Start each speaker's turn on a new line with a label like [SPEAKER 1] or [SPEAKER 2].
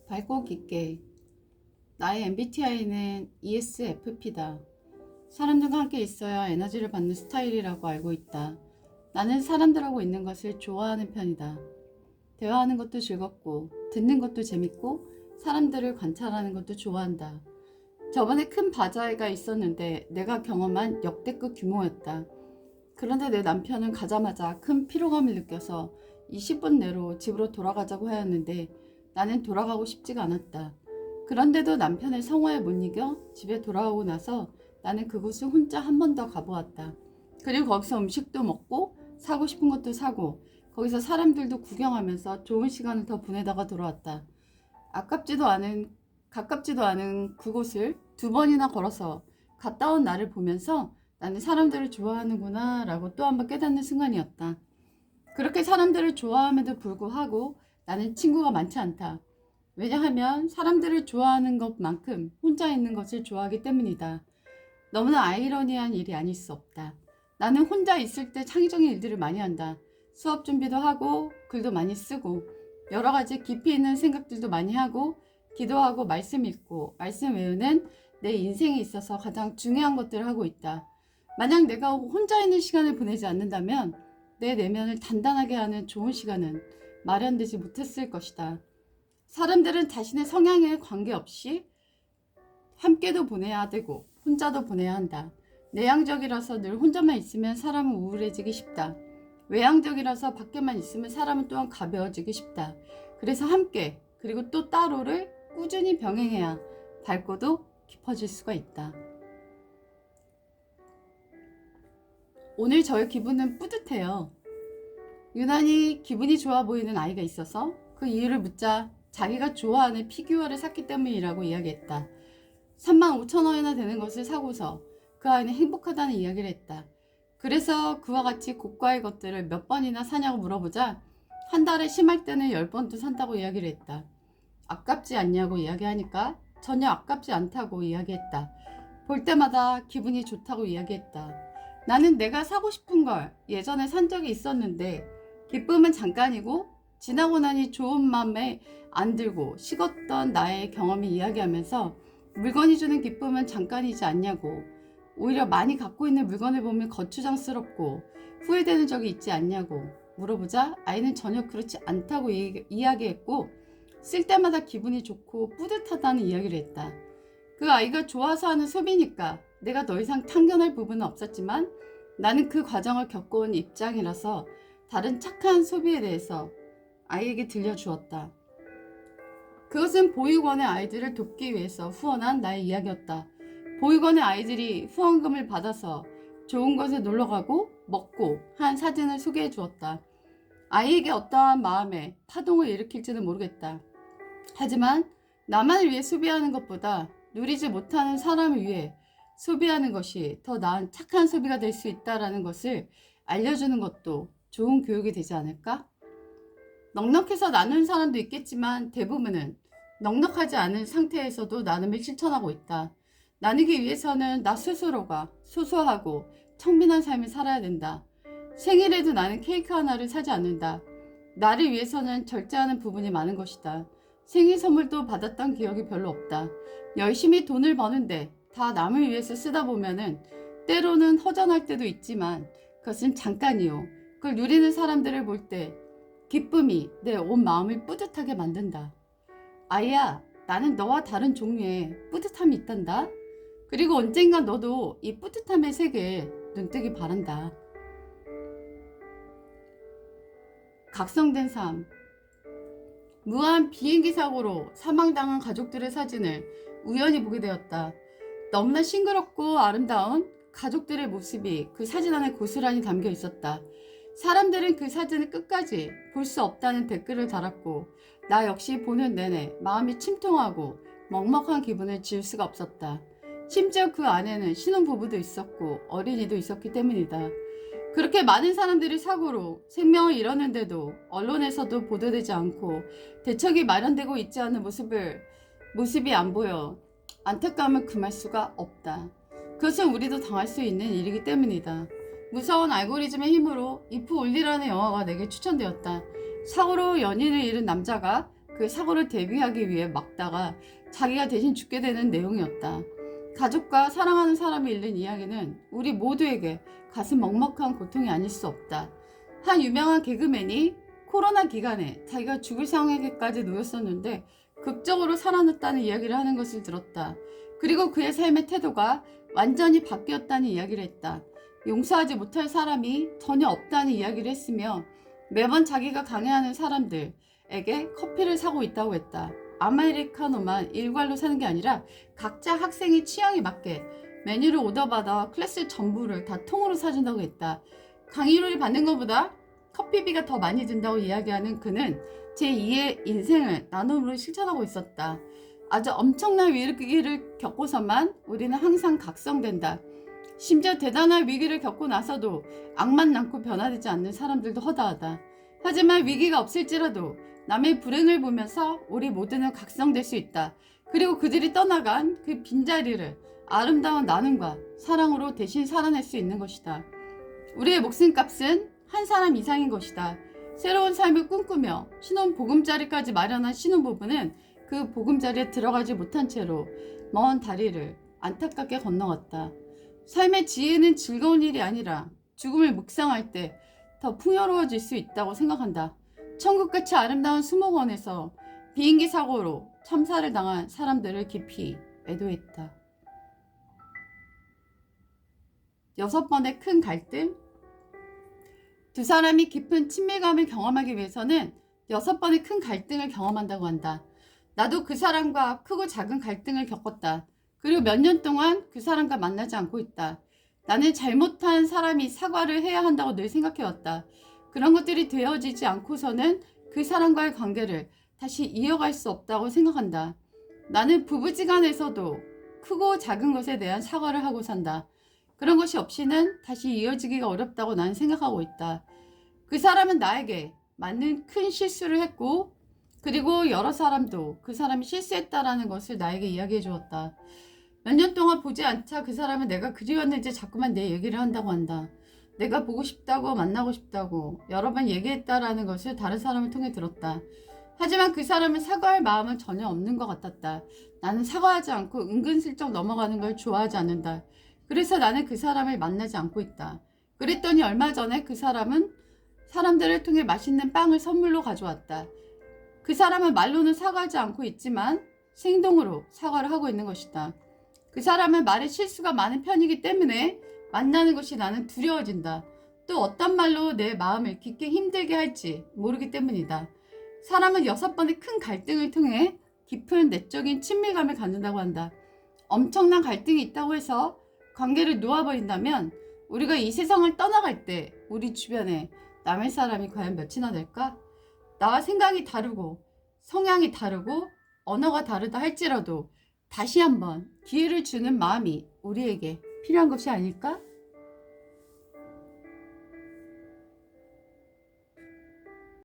[SPEAKER 1] 밝고 깊게. 나의 MBTI는 ESFP다. 사람들과 함께 있어야 에너지를 받는 스타일이라고 알고 있다. 나는 사람들하고 있는 것을 좋아하는 편이다. 대화하는 것도 즐겁고 듣는 것도 재밌고 사람들을 관찰하는 것도 좋아한다. 저번에 큰 바자회가 있었는데 내가 경험한 역대급 규모였다. 그런데 내 남편은 가자마자 큰 피로감을 느껴서 20분 내로 집으로 돌아가자고 하였는데 나는 돌아가고 싶지가 않았다. 그런데도 남편의 성화에 못 이겨 집에 돌아오고 나서 나는 그곳을 혼자 한 번 더 가보았다. 그리고 거기서 음식도 먹고 사고 싶은 것도 사고 거기서 사람들도 구경하면서 좋은 시간을 더 보내다가 돌아왔다. 가깝지도 않은 그곳을 2번이나 걸어서 갔다 온 나를 보면서 나는 사람들을 좋아하는구나 라고 또 한 번 깨닫는 순간이었다. 그렇게 사람들을 좋아함에도 불구하고 나는 친구가 많지 않다. 왜냐하면 사람들을 좋아하는 것만큼 혼자 있는 것을 좋아하기 때문이다. 너무나 아이러니한 일이 아닐 수 없다. 나는 혼자 있을 때 창의적인 일들을 많이 한다. 수업 준비도 하고 글도 많이 쓰고 여러 가지 깊이 있는 생각들도 많이 하고 기도하고 말씀 읽고 말씀 외우는 내 인생에 있어서 가장 중요한 것들을 하고 있다. 만약 내가 혼자 있는 시간을 보내지 않는다면 내 내면을 단단하게 하는 좋은 시간은 마련되지 못했을 것이다. 사람들은 자신의 성향에 관계없이 함께도 보내야 되고 혼자도 보내야 한다. 내향적이라서 늘 혼자만 있으면 사람은 우울해지기 쉽다. 외향적이라서 밖에만 있으면 사람은 또한 가벼워지기 쉽다. 그래서 함께 그리고 또 따로를 꾸준히 병행해야 밝고도 깊어질 수가 있다. 오늘 저의 기분은 뿌듯해요. 유난히 기분이 좋아 보이는 아이가 있어서 그 이유를 묻자 자기가 좋아하는 피규어를 샀기 때문이라고 이야기했다. 35,000원이나 되는 것을 사고서 그 아이는 행복하다는 이야기를 했다. 그래서 그와 같이 고가의 것들을 몇 번이나 사냐고 물어보자 한 달에 심할 때는 10번도 산다고 이야기를 했다. 아깝지 않냐고 이야기하니까 전혀 아깝지 않다고 이야기했다. 볼 때마다 기분이 좋다고 이야기했다. 나는 내가 사고 싶은 걸 예전에 산 적이 있었는데 기쁨은 잠깐이고 지나고 나니 좋은 마음에 안 들고 식었던 나의 경험을 이야기하면서 물건이 주는 기쁨은 잠깐이지 않냐고, 오히려 많이 갖고 있는 물건을 보면 거추장스럽고 후회되는 적이 있지 않냐고 물어보자 아이는 전혀 그렇지 않다고 이야기했고 쓸 때마다 기분이 좋고 뿌듯하다는 이야기를 했다. 그 아이가 좋아서 하는 소비니까 내가 더 이상 참견할 부분은 없었지만 나는 그 과정을 겪어온 입장이라서 다른 착한 소비에 대해서 아이에게 들려주었다. 그것은 보육원의 아이들을 돕기 위해서 후원한 나의 이야기였다. 보육원의 아이들이 후원금을 받아서 좋은 곳에 놀러가고 먹고 한 사진을 소개해 주었다. 아이에게 어떠한 마음에 파동을 일으킬지는 모르겠다. 하지만 나만을 위해 소비하는 것보다 누리지 못하는 사람을 위해 소비하는 것이 더 나은 착한 소비가 될 수 있다는 것을 알려주는 것도 좋은 교육이 되지 않을까? 넉넉해서 나누는 사람도 있겠지만 대부분은 넉넉하지 않은 상태에서도 나눔을 실천하고 있다. 나누기 위해서는 나 스스로가 소소하고 청빈한 삶을 살아야 된다. 생일에도 나는 케이크 하나를 사지 않는다. 나를 위해서는 절제하는 부분이 많은 것이다. 생일 선물도 받았던 기억이 별로 없다. 열심히 돈을 버는데 다 남을 위해서 쓰다 보면은 때로는 허전할 때도 있지만 그것은 잠깐이요. 그걸 누리는 사람들을 볼 때 기쁨이 내 온 마음을 뿌듯하게 만든다. 아이야, 나는 너와 다른 종류의 뿌듯함이 있단다. 그리고 언젠가 너도 이 뿌듯함의 세계에 눈뜨기 바란다. 각성된 삶. 무한 비행기 사고로 사망당한 가족들의 사진을 우연히 보게 되었다. 너무나 싱그럽고 아름다운 가족들의 모습이 그 사진 안에 고스란히 담겨 있었다. 사람들은 그 사진을 끝까지 볼 수 없다는 댓글을 달았고 나 역시 보는 내내 마음이 침통하고 먹먹한 기분을 지울 수가 없었다. 심지어 그 안에는 신혼부부도 있었고 어린이도 있었기 때문이다. 그렇게 많은 사람들이 사고로 생명을 잃었는데도 언론에서도 보도되지 않고 대책이 마련되고 있지 않은 모습이 안 보여 안타까움을 금할 수가 없다. 그것은 우리도 당할 수 있는 일이기 때문이다. 무서운 알고리즘의 힘으로 이프 올리라는 영화가 내게 추천되었다. 사고로 연인을 잃은 남자가 그 사고를 대비하기 위해 막다가 자기가 대신 죽게 되는 내용이었다. 가족과 사랑하는 사람을 잃는 이야기는 우리 모두에게 가슴 먹먹한 고통이 아닐 수 없다. 한 유명한 개그맨이 코로나 기간에 자기가 죽을 상황에까지 놓였었는데 극적으로 살아났다는 이야기를 하는 것을 들었다. 그리고 그의 삶의 태도가 완전히 바뀌었다는 이야기를 했다. 용서하지 못할 사람이 전혀 없다는 이야기를 했으며 매번 자기가 강해하는 사람들에게 커피를 사고 있다고 했다. 아메리카노만 일괄로 사는 게 아니라 각자 학생의 취향에 맞게 메뉴를 오더받아 클래스 전부를 다 통으로 사준다고 했다. 강의료를 받는 것보다 커피비가 더 많이 든다고 이야기하는 그는 제2의 인생을 나눔으로 실천하고 있었다. 아주 엄청난 위기를 겪고서만 우리는 항상 각성된다. 심지어 대단한 위기를 겪고 나서도 악만 남고 변화되지 않는 사람들도 허다하다. 하지만 위기가 없을지라도 남의 불행을 보면서 우리 모두는 각성될 수 있다. 그리고 그들이 떠나간 그 빈자리를 아름다운 나눔과 사랑으로 대신 살아낼 수 있는 것이다. 우리의 목숨값은 한 사람 이상인 것이다. 새로운 삶을 꿈꾸며 신혼 보금자리까지 마련한 신혼부부는 그 보금자리에 들어가지 못한 채로 먼 다리를 안타깝게 건너갔다. 삶의 지혜는 즐거운 일이 아니라 죽음을 묵상할 때 더 풍요로워질 수 있다고 생각한다. 천국같이 아름다운 수목원에서 비행기 사고로 참사를 당한 사람들을 깊이 애도했다. 6번의 큰 갈등. 두 사람이 깊은 친밀감을 경험하기 위해서는 6번의 큰 갈등을 경험한다고 한다. 나도 그 사람과 크고 작은 갈등을 겪었다. 그리고 몇 년 동안 그 사람과 만나지 않고 있다. 나는 잘못한 사람이 사과를 해야 한다고 늘 생각해왔다. 그런 것들이 되어지지 않고서는 그 사람과의 관계를 다시 이어갈 수 없다고 생각한다. 나는 부부지간에서도 크고 작은 것에 대한 사과를 하고 산다. 그런 것이 없이는 다시 이어지기가 어렵다고 나는 생각하고 있다. 그 사람은 나에게 맞는 큰 실수를 했고 그리고 여러 사람도 그 사람이 실수했다라는 것을 나에게 이야기해 주었다. 몇 년 동안 보지 않자 그 사람은 내가 그리웠는지 자꾸만 내 얘기를 한다고 한다. 내가 보고 싶다고 만나고 싶다고 여러 번 얘기했다라는 것을 다른 사람을 통해 들었다. 하지만 그 사람은 사과할 마음은 전혀 없는 것 같았다. 나는 사과하지 않고 은근슬쩍 넘어가는 걸 좋아하지 않는다. 그래서 나는 그 사람을 만나지 않고 있다. 그랬더니 얼마 전에 그 사람은 사람들을 통해 맛있는 빵을 선물로 가져왔다. 그 사람은 말로는 사과하지 않고 있지만 행동으로 사과를 하고 있는 것이다. 그 사람은 말에 실수가 많은 편이기 때문에 만나는 것이 나는 두려워진다. 또 어떤 말로 내 마음을 깊게 힘들게 할지 모르기 때문이다. 사람은 6번의 큰 갈등을 통해 깊은 내적인 친밀감을 갖는다고 한다. 엄청난 갈등이 있다고 해서 관계를 놓아버린다면 우리가 이 세상을 떠나갈 때 우리 주변에 남의 사람이 과연 몇이나 될까? 나와 생각이 다르고 성향이 다르고 언어가 다르다 할지라도 다시 한번 기회를 주는 마음이 우리에게 필요한 것이 아닐까?